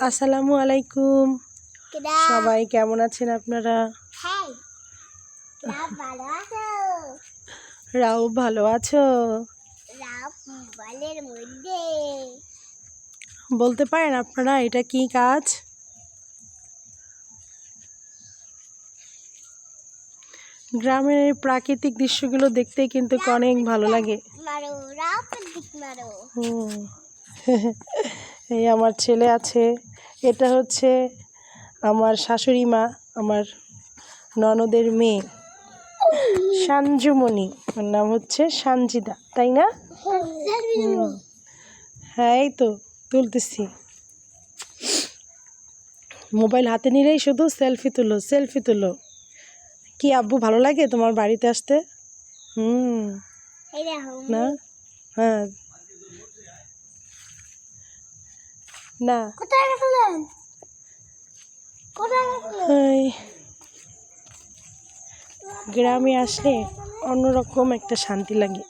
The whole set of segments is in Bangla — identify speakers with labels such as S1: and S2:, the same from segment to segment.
S1: আসসালামু আলাইকুম। সবাই কেমন আছেন আপনারা? রাও ভালো আছো? বলতে পারেন আপনারা এটা কি কাজ? গ্রামের প্রাকৃতিক দৃশ্যগুলো দেখতে কিন্তু অনেক ভালো লাগে। এই আমার ছেলে আছে, এটা হচ্ছে আমার শাশুড়ি মা, আমার ননদের মেয়ে সাঞ্জুমণি, ওর নাম হচ্ছে সানজিদা, তাই না? হ্যাঁ, এই তো তুলতেছি। মোবাইল হাতে নিলেই শুধু সেলফি তুলো সেলফি তুলো। কি আব্বু ভালো লাগে তোমার বাড়িতে আসতে? না, হ্যাঁ না, গ্রামে আসলে অন্যরকম একটা শান্তি লাগে,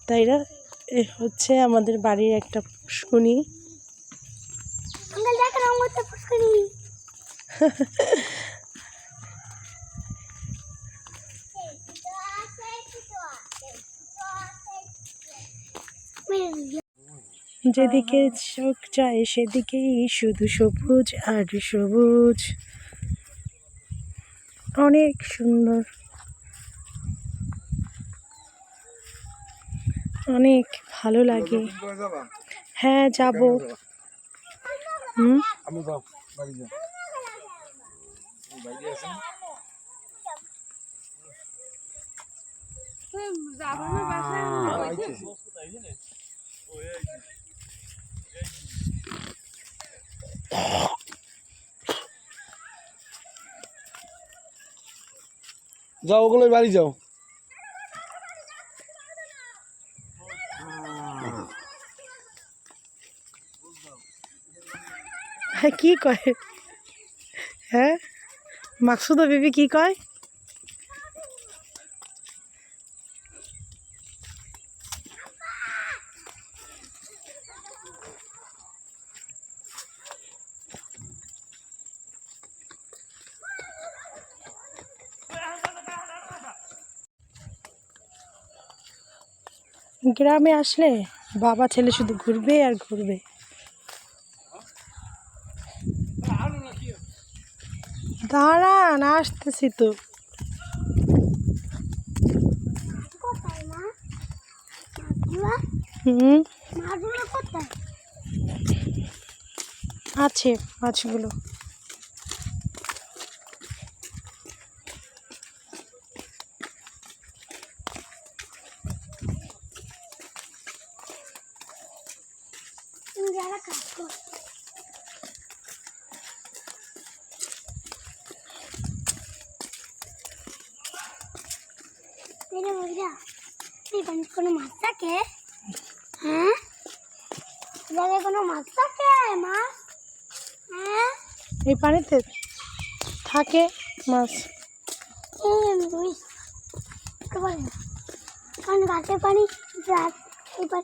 S1: তাই না? এ হচ্ছে আমাদের বাড়ির একটা পুষ্কুনি। যেদিকে চোখ যায় সেদিকেই শুধু সবুজ আর সবুজ, অনেক সুন্দর, অনেক ভালো লাগে। হ্যাঁ, যাব।
S2: যাও, ওগুলোই বাড়ি যাও।
S1: কি কয়? হ্যাঁ, মাকসুদা বিবি কি কয়? গ্রামে আসলে বাবা ছেলে শুধু ঘুরবে আর ঘুরবে। দাঁড়ান, আসতেছি তো। আছে মাছগুলো।
S3: কোনো মাছ থাকে? হ্যাঁ, কোনো মাছ থাকে? মাছ? হ্যাঁ,
S1: এই পানিতে থাকে মাছ।
S3: কারণ গাছের পানি এবার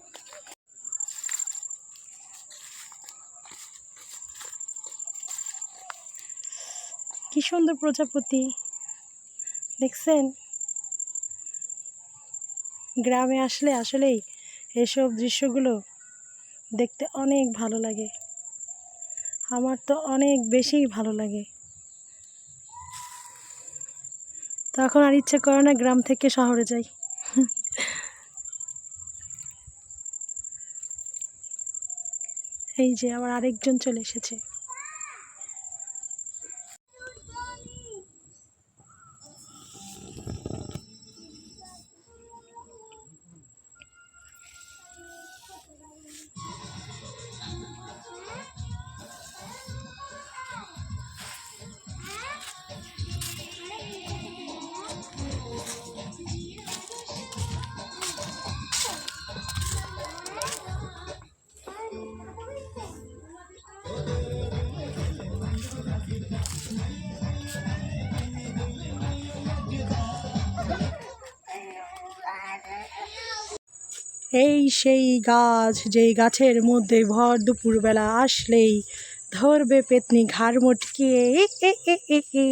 S1: কি সুন্দর প্রজাপতি দেখছেন? গ্রামে আসলে আসলেই এসব দৃশ্যগুলো দেখতে অনেক ভালো লাগে। আমার তো অনেক বেশি ভালো লাগে। তখন আর ইচ্ছে করে না গ্রাম থেকে শহরে যাই। এই যে আবার আরেকজন চলে এসেছে। এই সেই গাছ যেই গাছের মধ্যে ভর দুপুরবেলা আসলেই ধরবে পেতনি ঘাড় মটকিয়ে এ এ এ এ এ।